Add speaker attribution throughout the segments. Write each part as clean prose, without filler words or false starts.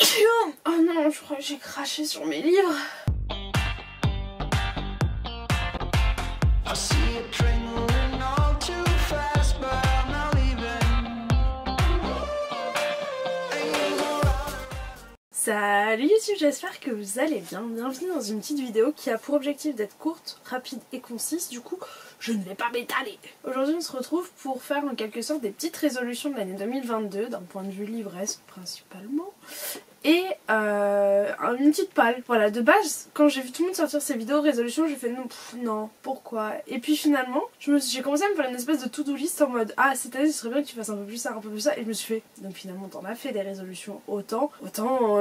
Speaker 1: Oh non, je crois que j'ai craché sur mes livres. Salut YouTube, j'espère que vous allez bien. Bienvenue dans une petite vidéo qui a pour objectif d'être courte, rapide et concise. Du coup, je ne vais pas m'étaler. Aujourd'hui, on se retrouve pour faire en quelque sorte des petites résolutions de l'année 2022, d'un point de vue livresque principalement. Et une petite palle. Voilà, de base, quand j'ai vu tout le monde sortir ses vidéos résolutions, j'ai fait non, pourquoi? Et puis finalement, j'ai commencé à me faire une espèce de to-do list en mode ah, cette année, ce serait bien que tu fasses un peu plus ça, un peu plus ça. Et je me suis fait, donc finalement, t'en as fait des résolutions, autant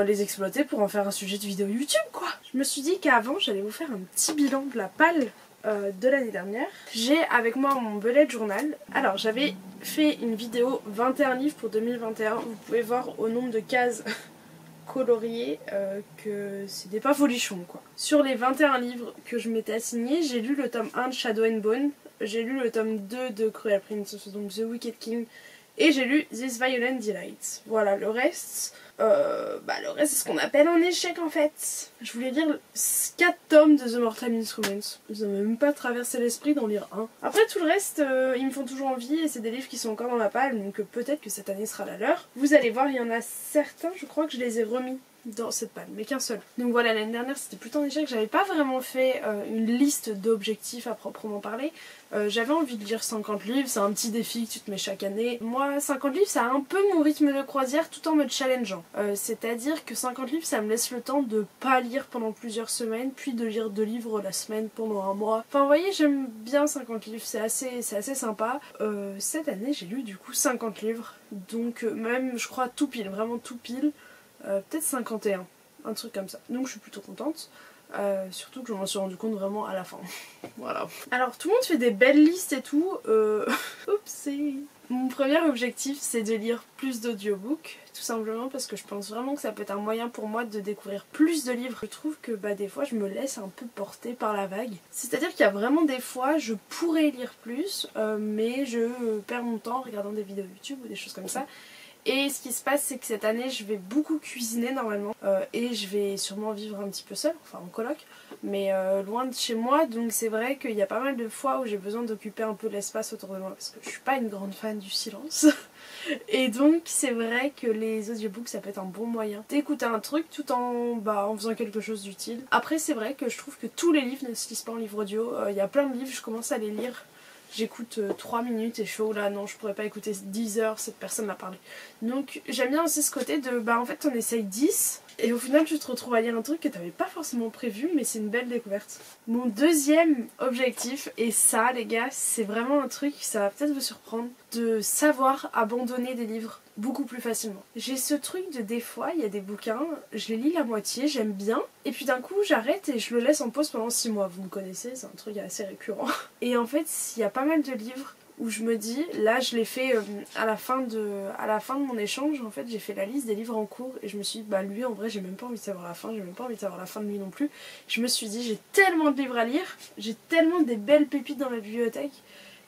Speaker 1: les exploiter pour en faire un sujet de vidéo YouTube, quoi. Je me suis dit qu'avant, j'allais vous faire un petit bilan de la palle de l'année dernière. J'ai avec moi mon bullet journal. Alors, j'avais fait une vidéo 21 livres pour 2021. Vous pouvez voir au nombre de cases colorié que c'était pas folichon, quoi. Sur les 21 livres que je m'étais assigné, j'ai lu le tome 1 de Shadow and Bone, j'ai lu le tome 2 de Cruel Princess, donc The Wicked King, et j'ai lu This Violent Delight. Voilà, le reste c'est ce qu'on appelle un échec en fait. Je voulais lire 4 tomes de The Mortal Instruments. Ça m'a même pas traversé l'esprit d'en lire un. Après tout le reste, ils me font toujours envie et c'est des livres qui sont encore dans ma palle, donc peut-être que cette année sera la leur. Vous allez voir, il y en a certains, je crois que je les ai remis dans cette palle, mais qu'un seul. Donc voilà, l'année dernière c'était plutôt un échec, j'avais pas vraiment fait une liste d'objectifs à proprement parler. J'avais envie de lire 50 livres, c'est un petit défi que tu te mets chaque année. Moi 50 livres ça a un peu mon rythme de croisière tout en me challengeant. C'est-à-dire que 50 livres ça me laisse le temps de pas lire pendant plusieurs semaines, puis de lire 2 livres la semaine pendant un mois. Enfin vous voyez, j'aime bien 50 livres, c'est assez sympa. Cette année j'ai lu du coup 50 livres, donc même je crois tout pile, vraiment tout pile. Peut-être 51, un truc comme ça. Donc je suis plutôt contente. Surtout que je m'en suis rendu compte vraiment à la fin. Voilà. Alors tout le monde fait des belles listes et tout. Oupsie. Mon premier objectif c'est de lire plus d'audiobooks. Tout simplement parce que je pense vraiment que ça peut être un moyen pour moi de découvrir plus de livres. Je trouve que des fois je me laisse un peu porter par la vague. C'est-à-dire qu'il y a vraiment des fois je pourrais lire plus mais je perds mon temps en regardant des vidéos YouTube ou des choses comme ça. Et ce qui se passe c'est que cette année je vais beaucoup cuisiner normalement et je vais sûrement vivre un petit peu seule, enfin en coloc, mais loin de chez moi, donc c'est vrai qu'il y a pas mal de fois où j'ai besoin d'occuper un peu l'espace autour de moi parce que je suis pas une grande fan du silence. Et donc c'est vrai que les audiobooks ça peut être un bon moyen d'écouter un truc tout en faisant quelque chose d'utile. Après c'est vrai que je trouve que tous les livres ne se lisent pas en livre audio, il y a plein de livres, je commence à les lire. J'écoute 3 minutes et je suis oh là non je pourrais pas écouter 10 heures, cette personne m'a parlé. Donc j'aime bien aussi ce côté de en fait on essaye 10 et au final tu te retrouves à lire un truc que t'avais pas forcément prévu mais c'est une belle découverte. Mon deuxième objectif, et ça les gars c'est vraiment un truc, ça va peut-être vous surprendre, de savoir abandonner des livres beaucoup plus facilement. J'ai ce truc de des fois, il y a des bouquins, je les lis la moitié, j'aime bien, et puis d'un coup j'arrête et je le laisse en pause pendant 6 mois. Vous me connaissez, c'est un truc assez récurrent. Et en fait, il y a pas mal de livres où je me dis, là je l'ai fait à la fin de mon échange, en fait j'ai fait la liste des livres en cours et je me suis dit, lui en vrai j'ai même pas envie de savoir la fin, j'ai même pas envie de savoir la fin de lui non plus. Je me suis dit, j'ai tellement de livres à lire, j'ai tellement des belles pépites dans ma bibliothèque,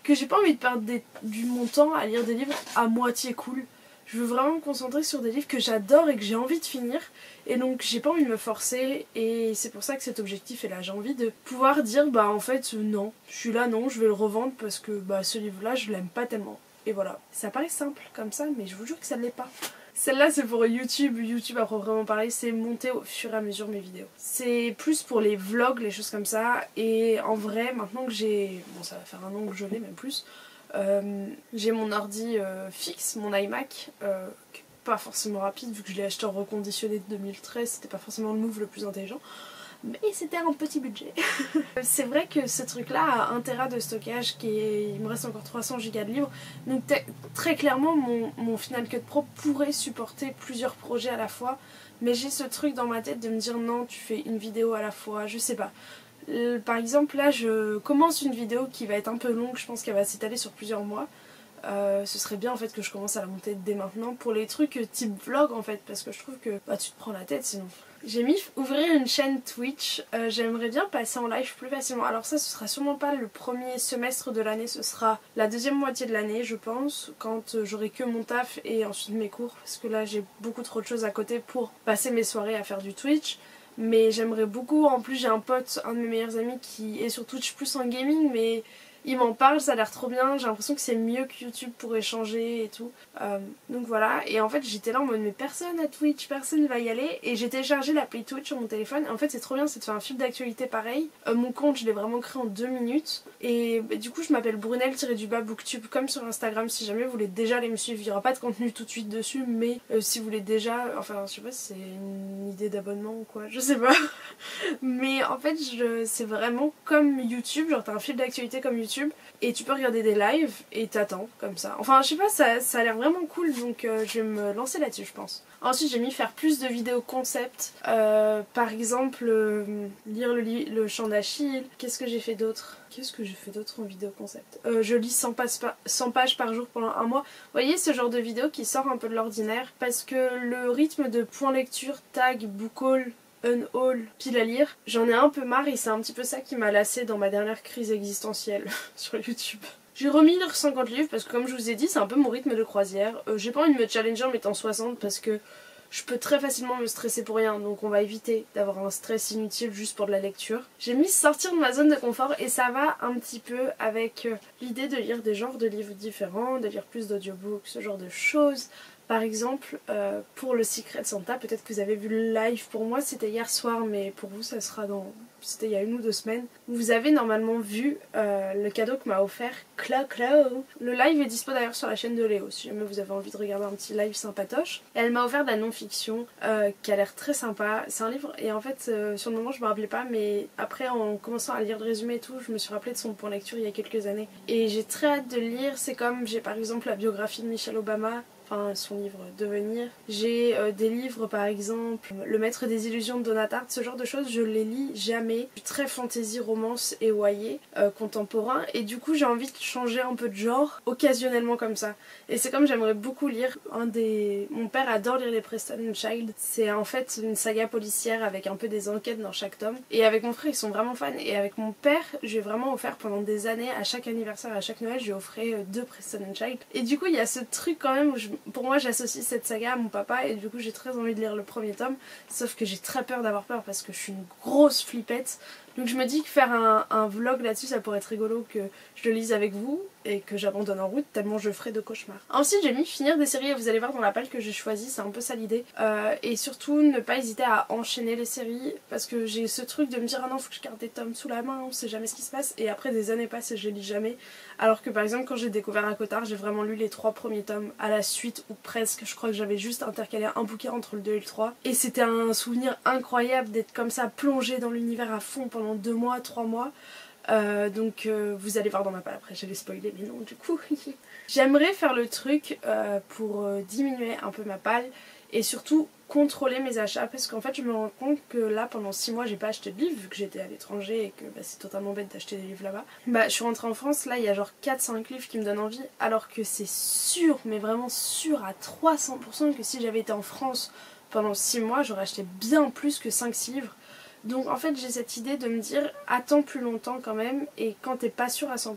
Speaker 1: que j'ai pas envie de perdre mon temps à lire des livres à moitié cool. Je veux vraiment me concentrer sur des livres que j'adore et que j'ai envie de finir. Et donc j'ai pas envie de me forcer et c'est pour ça que cet objectif est là. J'ai envie de pouvoir dire en fait non, je suis là, non, je vais le revendre parce que ce livre là je l'aime pas tellement. Et voilà. Ça paraît simple comme ça mais je vous jure que ça ne l'est pas. Celle-là c'est pour YouTube, YouTube à proprement parler, c'est monter au fur et à mesure mes vidéos. C'est plus pour les vlogs, les choses comme ça. Et en vrai maintenant que j'ai... Bon ça va faire un an que je l'ai même plus. J'ai mon ordi fixe, mon iMac, qui est pas forcément rapide vu que je l'ai acheté en reconditionné de 2013, c'était pas forcément le move le plus intelligent, mais c'était un petit budget. C'est vrai que ce truc là a 1 Tera de stockage, il me reste encore 300 Go de libre, donc très clairement mon Final Cut Pro pourrait supporter plusieurs projets à la fois, mais j'ai ce truc dans ma tête de me dire non, tu fais une vidéo à la fois, je sais pas. Par exemple là je commence une vidéo qui va être un peu longue, je pense qu'elle va s'étaler sur plusieurs mois. Ce serait bien en fait que je commence à la monter dès maintenant pour les trucs type vlog en fait, parce que je trouve que bah, tu te prends la tête sinon. J'ai mis ouvrir une chaîne Twitch, j'aimerais bien passer en live plus facilement. Alors ça ce sera sûrement pas le premier semestre de l'année, ce sera la deuxième moitié de l'année je pense, quand j'aurai que mon taf et ensuite mes cours, parce que là j'ai beaucoup trop de choses à côté pour passer mes soirées à faire du Twitch. Mais j'aimerais beaucoup, en plus j'ai un pote, un de mes meilleurs amis qui est sur Twitch plus en gaming, mais il m'en parle, ça a l'air trop bien, j'ai l'impression que c'est mieux que YouTube pour échanger et tout. Donc voilà, et en fait j'étais là en mode mais personne à Twitch, personne va y aller, et j'ai téléchargé l'appli Twitch sur mon téléphone. En fait c'est trop bien, c'est de faire un fil d'actualité pareil. Mon compte je l'ai vraiment créé en 2 minutes, et bah, du coup je m'appelle Brunel-du-bas Booktube comme sur Instagram si jamais vous voulez déjà aller me suivre. Il n'y aura pas de contenu tout de suite dessus, mais si vous voulez déjà, enfin je sais pas si c'est une idée d'abonnement ou quoi, je sais pas. Mais en fait c'est vraiment comme YouTube, genre t'as un fil d'actualité comme YouTube et tu peux regarder des lives et t'attends comme ça. Enfin je sais pas, ça a l'air vraiment cool, donc je vais me lancer là-dessus je pense. Ensuite j'ai mis faire plus de vidéos concept, par exemple lire le chant d'Achille. Qu'est-ce que j'ai fait d'autre en vidéo concept? Je lis 100 pages par jour pendant un mois. Vous voyez ce genre de vidéo qui sort un peu de l'ordinaire, parce que le rythme de point lecture, tag, book haul, unhaul, pile à lire, j'en ai un peu marre et c'est un petit peu ça qui m'a lassée dans ma dernière crise existentielle sur YouTube. J'ai remis lire 50 livres parce que comme je vous ai dit c'est un peu mon rythme de croisière. J'ai pas envie de me challenger en mettant 60 parce que je peux très facilement me stresser pour rien, donc on va éviter d'avoir un stress inutile juste pour de la lecture. J'ai mis sortir de ma zone de confort et ça va un petit peu avec l'idée de lire des genres de livres différents, de lire plus d'audiobooks, ce genre de choses. Par exemple, pour le Secret Santa, peut-être que vous avez vu le live, pour moi c'était hier soir, mais pour vous ça sera c'était il y a 1 ou 2 semaines. Vous avez normalement vu le cadeau que m'a offert Clo. Le live est dispo d'ailleurs sur la chaîne de Léo, si jamais vous avez envie de regarder un petit live sympatoche. Et elle m'a offert de la non-fiction qui a l'air très sympa. C'est un livre, et en fait sur le moment je me rappelais pas, mais après en commençant à lire le résumé et tout, je me suis rappelé de son point lecture il y a quelques années. Et j'ai très hâte de le lire, c'est comme j'ai par exemple la biographie de Michelle Obama, enfin son livre Devenir. J'ai des livres par exemple Le Maître des Illusions de Donna Tartt, ce genre de choses je les lis jamais. Je suis très fantasy, romance et YA contemporain, et du coup j'ai envie de changer un peu de genre occasionnellement comme ça. Et c'est comme j'aimerais beaucoup lire mon père adore lire les Preston Child, c'est en fait une saga policière avec un peu des enquêtes dans chaque tome, et avec mon frère ils sont vraiment fans, et avec mon père j'ai vraiment offert pendant des années, à chaque anniversaire, à chaque Noël, je lui offrais 2 Preston Child. Et du coup il y a ce truc quand même où pour moi j'associe cette saga à mon papa, et du coup j'ai très envie de lire le premier tome, sauf que j'ai très peur d'avoir peur parce que je suis une grosse flippette. Donc je me dis que faire un vlog là-dessus ça pourrait être rigolo, que je le lise avec vous et que j'abandonne en route tellement je ferai de cauchemars. Ensuite j'ai mis finir des séries, et vous allez voir dans la palle que j'ai choisie, c'est un peu ça l'idée. Et surtout ne pas hésiter à enchaîner les séries, parce que j'ai ce truc de me dire ah non faut que je garde des tomes sous la main, on sait jamais ce qui se passe, et après des années passent et je les lis jamais. Alors que par exemple quand j'ai découvert un Cotard, j'ai vraiment lu les 3 premiers tomes à la suite, ou presque. Je crois que j'avais juste intercalé un bouquin entre le 2 et le 3, et c'était un souvenir incroyable d'être comme ça plongé dans l'univers à fond pendant 2 mois, 3 mois. Donc vous allez voir dans ma palle, après j'allais spoiler mais non du coup. J'aimerais faire le truc pour diminuer un peu ma palle et surtout contrôler mes achats, parce qu'en fait je me rends compte que là pendant 6 mois j'ai pas acheté de livres vu que j'étais à l'étranger et que bah, c'est totalement bête d'acheter des livres là-bas. Bah je suis rentrée en France, là il y a genre 4-5 livres qui me donnent envie, alors que c'est sûr, mais vraiment sûr à 300% que si j'avais été en France pendant 6 mois j'aurais acheté bien plus que 5-6 livres. Donc en fait j'ai cette idée de me dire attends plus longtemps quand même, et quand t'es pas sûr à 100%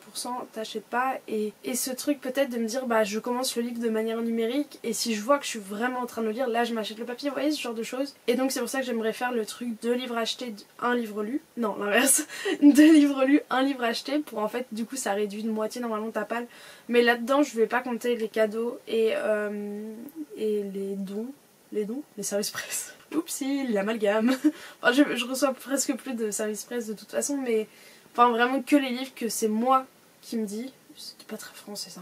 Speaker 1: t'achètes pas, et ce truc peut-être de me dire bah je commence le livre de manière numérique, et si je vois que je suis vraiment en train de le lire, là je m'achète le papier, vous voyez ce genre de choses. Et donc c'est pour ça que j'aimerais faire le truc 2 livres achetés, 1 livre lu, non l'inverse, 2 livres lus, 1 livre acheté, pour en fait du coup ça réduit de moitié normalement ta palle, mais là dedans je vais pas compter les cadeaux et les dons, les services presse. Oupsie, l'amalgame. Enfin, je reçois presque plus de services presse de toute façon, mais enfin vraiment que les livres que c'est moi qui me dis, c'était pas très français ça,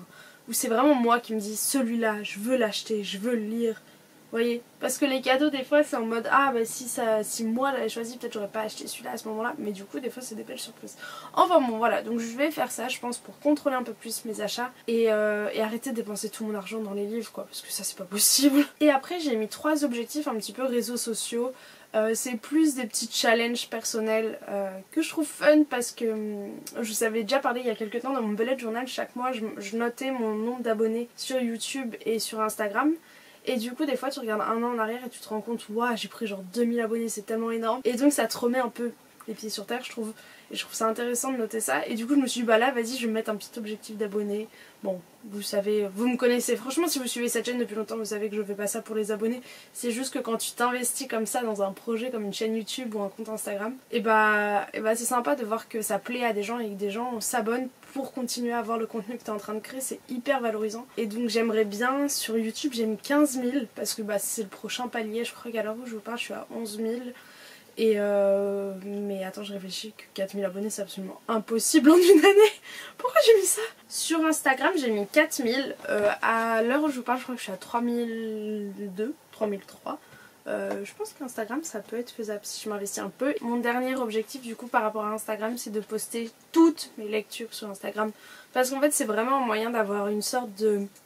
Speaker 1: ou c'est vraiment moi qui me dis celui-là, je veux l'acheter, je veux le lire, voyez, parce que les cadeaux des fois c'est en mode ah bah si moi j'avais choisi peut-être j'aurais pas acheté celui-là à ce moment-là, mais du coup des fois c'est des belles surprises. Enfin bon voilà, donc je vais faire ça je pense pour contrôler un peu plus mes achats et arrêter de dépenser tout mon argent dans les livres quoi, parce que ça c'est pas possible. Et après j'ai mis 3 objectifs un petit peu réseaux sociaux. C'est plus des petits challenges personnels que je trouve fun parce que je vous avais déjà parlé il y a quelques temps dans mon bullet journal, chaque mois je notais mon nombre d'abonnés sur YouTube et sur Instagram. Et du coup des fois tu regardes un an en arrière et tu te rends compte waouh j'ai pris genre 2000 abonnés, c'est tellement énorme. Et donc ça te remet un peu les pieds sur terre je trouve. Et je trouve ça intéressant de noter ça. Et du coup je me suis dit bah là vas-y je vais me mettre un petit objectif d'abonnés. Bon vous savez, vous me connaissez. Franchement si vous suivez cette chaîne depuis longtemps vous savez que je fais pas ça pour les abonnés. C'est juste que quand tu t'investis comme ça dans un projet comme une chaîne YouTube ou un compte Instagram, et bah c'est sympa de voir que ça plaît à des gens et que des gens s'abonnent pour continuer à voir le contenu que tu es en train de créer. C'est hyper valorisant. Et donc j'aimerais bien, sur YouTube j'ai mis 15 000 parce que bah c'est le prochain palier. Je crois qu'à l'heure où je vous parle je suis à 11 000. Et mais attends je réfléchis que 4000 abonnés c'est absolument impossible en une année. Pourquoi j'ai mis ça? Sur Instagram j'ai mis 4000, à l'heure où je vous parle je crois que je suis à 3002, 3003. Je pense qu'Instagram ça peut être faisable si je m'investis un peu. Mon dernier objectif du coup par rapport à Instagram c'est de poster toutes mes lectures sur Instagram. Parce qu'en fait c'est vraiment un moyen d'avoir une sorte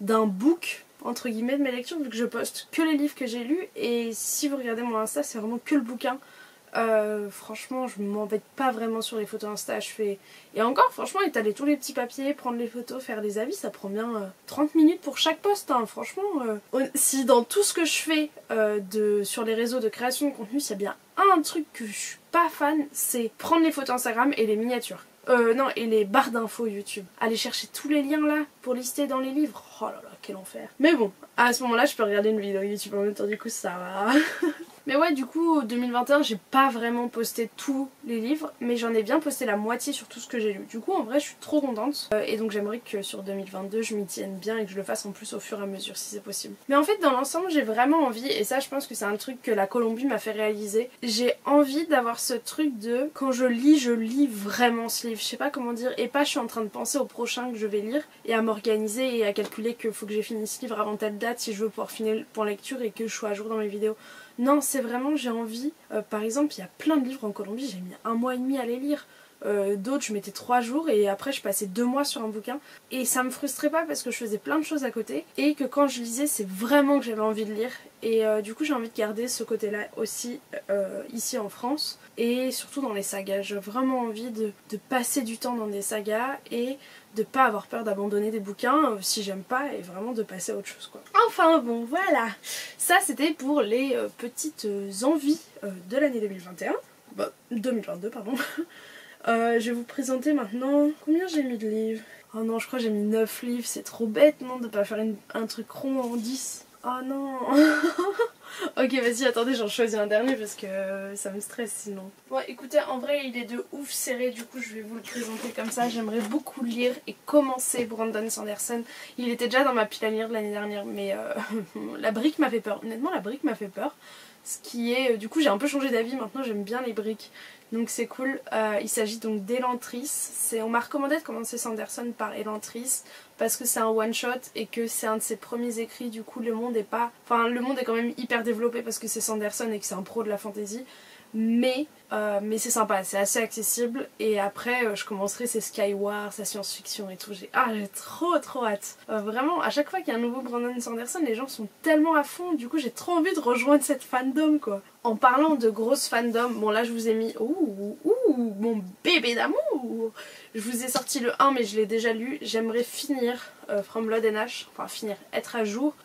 Speaker 1: d'un book entre guillemets de mes lectures vu que je poste que les livres que j'ai lus. Et si vous regardez mon Insta c'est vraiment que le bouquin. Franchement je m'embête pas vraiment sur les photos Insta, je fais... Et encore franchement étaler tous les petits papiers, prendre les photos, faire les avis ça prend bien 30 minutes pour chaque post hein. Franchement si dans tout ce que je fais sur les réseaux de création de contenu s'il y a bien un truc que je suis pas fan c'est prendre les photos Instagram et les miniatures. Non et les barres d'infos YouTube. Aller chercher tous les liens là pour lister dans les livres. Oh là là quel enfer. Mais bon à ce moment là je peux regarder une vidéo YouTube en même temps du coup ça va. Mais ouais du coup 2021 j'ai pas vraiment posté tous les livres mais j'en ai bien posté la moitié sur tout ce que j'ai lu. Du coup en vrai je suis trop contente et donc j'aimerais que sur 2022 je m'y tienne bien et que je le fasse en plus au fur et à mesure si c'est possible. Mais en fait dans l'ensemble j'ai vraiment envie, et ça je pense que c'est un truc que la Colombie m'a fait réaliser, j'ai envie d'avoir ce truc de quand je lis vraiment ce livre, je sais pas comment dire, et pas je suis en train de penser au prochain que je vais lire et à m'organiser et à calculer qu'il faut que j'ai fini ce livre avant telle date si je veux pouvoir finir le point lecture et que je sois à jour dans mes vidéos. Non, c'est vraiment, j'ai envie, par exemple, il y a plein de livres en Colombie, j'ai mis 1 mois et demi à les lire. D'autres, je mettais 3 jours et après je passais 2 mois sur un bouquin. Et ça me frustrait pas parce que je faisais plein de choses à côté et que quand je lisais, c'est vraiment que j'avais envie de lire. Et du coup, j'ai envie de garder ce côté-là aussi ici en France et surtout dans les sagas. J'ai vraiment envie de passer du temps dans des sagas et de pas avoir peur d'abandonner des bouquins si j'aime pas et vraiment de passer à autre chose quoi. Enfin bon voilà, ça c'était pour les petites envies de l'année 2021, bah 2022 pardon. Je vais vous présenter maintenant combien j'ai mis de livres. Oh non je crois que j'ai mis 9 livres, c'est trop bête non de pas faire un truc rond en 10. Oh non. Ok vas-y attendez j'en choisis un dernier parce que ça me stresse sinon. Bon écoutez en vrai il est de ouf serré du coup je vais vous le présenter comme ça. J'aimerais beaucoup lire et commencer Brandon Sanderson. Il était déjà dans ma pile à lire de l'année dernière mais la brique m'a fait peur. Honnêtement la brique m'a fait peur. Ce qui est... du coup j'ai un peu changé d'avis, maintenant j'aime bien les briques. Donc c'est cool. Il s'agit donc d'Elantris. On m'a recommandé de commencer Sanderson par Elantris parce que c'est un one shot et que c'est un de ses premiers écrits. Du coup le monde est pas... Enfin le monde est quand même hyper développé parce que c'est Sanderson et que c'est un pro de la fantasy. Mais c'est sympa, c'est assez accessible. Et après je commencerai ses Skyward, sa science-fiction et tout. J'ai trop hâte. Vraiment à chaque fois qu'il y a un nouveau Brandon Sanderson les gens sont tellement à fond. Du coup j'ai trop envie de rejoindre cette fandom quoi. En parlant de grosse fandom, bon là je vous ai mis mon bébé d'amour. Je vous ai sorti le 1 mais je l'ai déjà lu. J'aimerais finir From Blood and Ash, enfin finir, être à jour.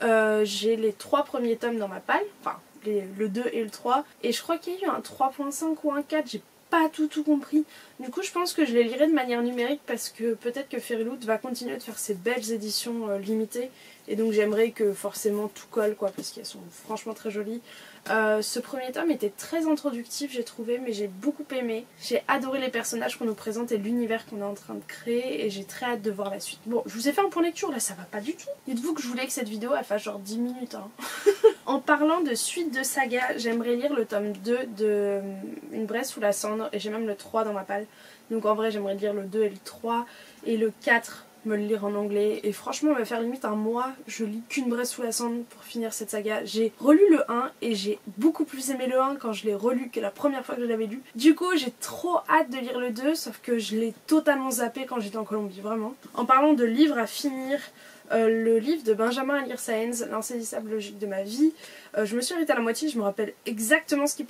Speaker 1: J'ai les 3 premiers tomes dans ma palle, enfin le 2 et le 3. Et je crois qu'il y a eu un 3.5 ou un 4, j'ai pas tout compris. Du coup je pense que je les lirai de manière numérique parce que peut-être que Fairyloot va continuer de faire ses belles éditions limitées. Et donc j'aimerais que forcément tout colle quoi parce qu'elles sont franchement très jolies. Ce premier tome était très introductif j'ai trouvé mais j'ai beaucoup aimé. J'ai adoré les personnages qu'on nous présente et l'univers qu'on est en train de créer et j'ai très hâte de voir la suite. Bon je vous ai fait un point lecture là ça va pas du tout. Dites-vous que je voulais que cette vidéo elle fasse genre 10 minutes hein. En parlant de suite de saga, j'aimerais lire le tome 2 de Une braise sous la cendre et j'ai même le 3 dans ma palle. Donc en vrai j'aimerais lire le 2 et le 3 et le 4 me le lire en anglais et franchement on va faire limite un mois, je lis qu'une braise sous la cendre pour finir cette saga. J'ai relu le 1 et j'ai beaucoup plus aimé le 1 quand je l'ai relu que la première fois que je l'avais lu. Du coup j'ai trop hâte de lire le 2 sauf que je l'ai totalement zappé quand j'étais en Colombie, vraiment. En parlant de livres à finir, le livre de Benjamin Alire Sáenz, L'insaisissable logique de ma vie, je me suis arrêtée à la moitié, je me rappelle exactement ce qui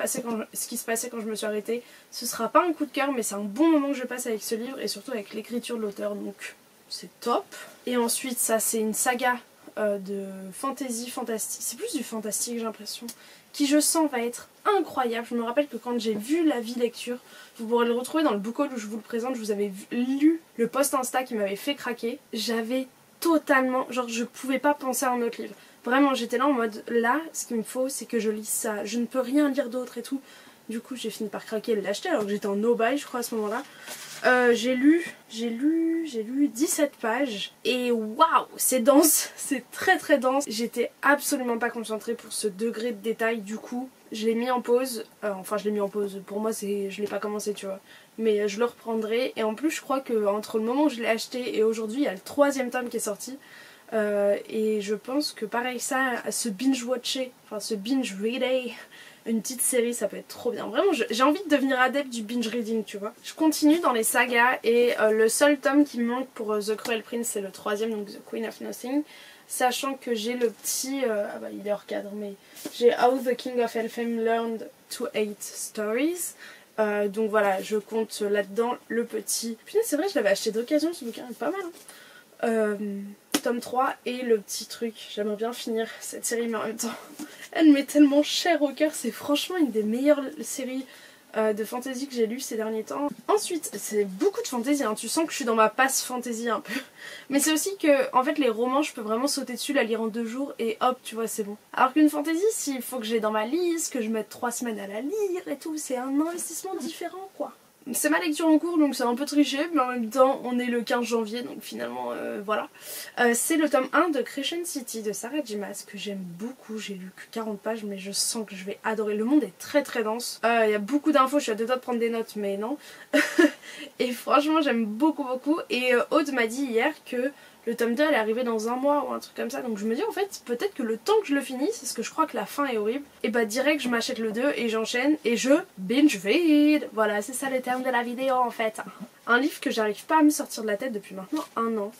Speaker 1: se passait quand je me suis arrêtée. Ce sera pas un coup de cœur mais c'est un bon moment que je passe avec ce livre et surtout avec l'écriture de l'auteur, donc c'est top. Et ensuite ça c'est une saga de fantasy fantastique, c'est plus du fantastique j'ai l'impression, qui je sens va être incroyable. Je me rappelle que quand j'ai vu l'avis lecture, vous pourrez le retrouver dans le book haul où je vous le présente, je vous avais lu le post Insta qui m'avait fait craquer. J'avais totalement, genre je pouvais pas penser à un autre livre. Vraiment j'étais là en mode là ce qu'il me faut c'est que je lise ça, je ne peux rien lire d'autre et tout. Du coup j'ai fini par craquer et l'acheter alors que j'étais en no-buy je crois à ce moment là. J'ai lu 17 pages et waouh c'est dense, c'est très dense. J'étais absolument pas concentrée pour ce degré de détail, du coup je l'ai mis en pause, enfin je l'ai mis en pause, pour moi c'est, je l'ai pas commencé tu vois. Mais je le reprendrai et en plus je crois que entre le moment où je l'ai acheté et aujourd'hui il y a le 3e tome qui est sorti. Et je pense que pareil ça, se binge-watcher, enfin se binge-reader une petite série ça peut être trop bien. Vraiment j'ai envie de devenir adepte du binge-reading tu vois. Je continue dans les sagas et le seul tome qui me manque pour The Cruel Prince c'est le 3e, donc The Queen of Nothing. Sachant que j'ai le petit, ah bah il est hors cadre mais j'ai How the King of Elfhame Learned to Hate Stories. Donc voilà, je compte là-dedans le petit. Putain, c'est vrai, je l'avais acheté d'occasion, ce bouquin est pas mal. Hein. Tome 3 et le petit truc. J'aimerais bien finir cette série, mais en même temps, elle m'est tellement chère au cœur. C'est franchement une des meilleures séries de fantasy que j'ai lues ces derniers temps. Ensuite, c'est beaucoup de fantasy, hein. Tu sens que je suis dans ma passe fantasy un peu. Mais c'est aussi que, en fait, les romans, je peux vraiment sauter dessus, la lire en 2 jours et hop, tu vois, c'est bon. Alors qu'une fantasy, s'il faut que j'ai dans ma liste, que je mette 3 semaines à la lire et tout, c'est un investissement différent, quoi. C'est ma lecture en cours donc c'est un peu triché mais en même temps on est le 15 janvier donc finalement voilà. C'est le tome 1 de Crescent City de Sarah J. Maas que j'aime beaucoup, j'ai lu que 40 pages mais je sens que je vais adorer. Le monde est très dense, il y a beaucoup d'infos, je suis à 2 doigts de prendre des notes mais non. Et franchement j'aime beaucoup et Aude m'a dit hier que le tome 2 elle est arrivé dans un mois ou un truc comme ça donc je me dis en fait peut-être que le temps que je le finisse, parce que je crois que la fin est horrible, et bah direct je m'achète le 2 et j'enchaîne et je binge read. Voilà c'est ça le terme de la vidéo en fait. Un livre que j'arrive pas à me sortir de la tête depuis maintenant 1 an.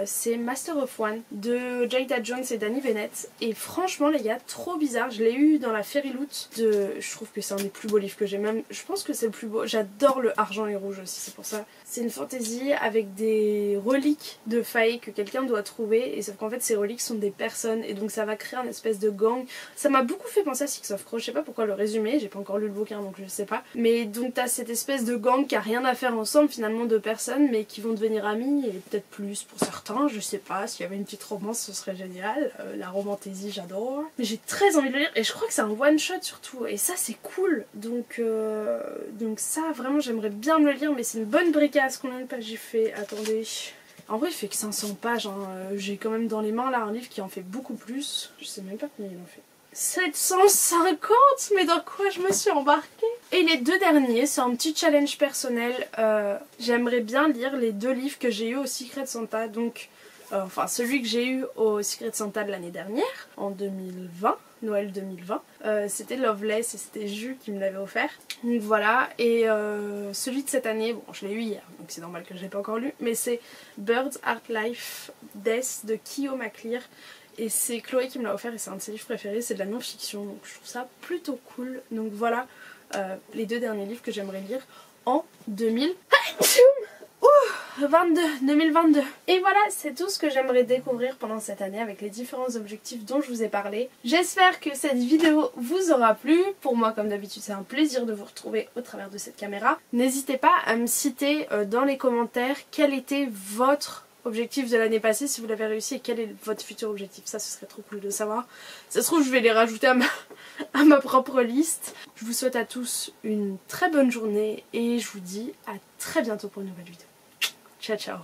Speaker 1: C'est Master of One de Jada Jones et Danny Bennett et franchement les gars trop bizarre, je l'ai eu dans la Fairy Loot je trouve que c'est un des plus beaux livres que j'ai, même je pense que c'est le plus beau, j'adore le argent et rouge aussi c'est pour ça. C'est une fantasy avec des reliques de failles que quelqu'un doit trouver et sauf qu'en fait ces reliques sont des personnes et donc ça va créer un espèce de gang. Ça m'a beaucoup fait penser à Six of Crows, je sais pas pourquoi le résumer, j'ai pas encore lu le bouquin donc je sais pas, mais donc t'as cette espèce de gang qui a rien à faire ensemble finalement de personnes mais qui vont devenir amis et peut-être plus pour certains, je sais pas, s'il y avait une petite romance ce serait génial, la romantaisie j'adore, mais j'ai très envie de le lire et je crois que c'est un one shot surtout et ça c'est cool donc ça vraiment j'aimerais bien me le lire mais c'est une bonne briquette. Combien de pages j'ai fait? Attendez, en vrai il fait que 500 pages, hein. J'ai quand même dans les mains là un livre qui en fait beaucoup plus, je sais même pas combien il en fait. 750, mais dans quoi je me suis embarquée? Et les 2 derniers, c'est un petit challenge personnel. J'aimerais bien lire les 2 livres que j'ai eu au Secret Santa, donc enfin celui que j'ai eu au Secret Santa de l'année dernière, en 2020, Noël 2020. C'était Loveless et c'était Jules qui me l'avait offert. Donc voilà, et celui de cette année, bon je l'ai eu hier, donc c'est normal que je l'ai pas encore lu, mais c'est Birds, Art, Life, Death de Kio McClear. Et c'est Chloé qui me l'a offert et c'est un de ses livres préférés, c'est de la non-fiction, donc je trouve ça plutôt cool. Donc voilà les 2 derniers livres que j'aimerais lire en 2022. Et voilà, c'est tout ce que j'aimerais découvrir pendant cette année avec les différents objectifs dont je vous ai parlé. J'espère que cette vidéo vous aura plu. Pour moi, comme d'habitude, c'est un plaisir de vous retrouver au travers de cette caméra. N'hésitez pas à me citer dans les commentaires quel était votre objectif de l'année passée, si vous l'avez réussi, et quel est votre futur objectif. Ça, ce serait trop cool de savoir. Ça se trouve, je vais les rajouter à ma propre liste. Je vous souhaite à tous une très bonne journée et je vous dis à très bientôt pour une nouvelle vidéo. Ciao ciao.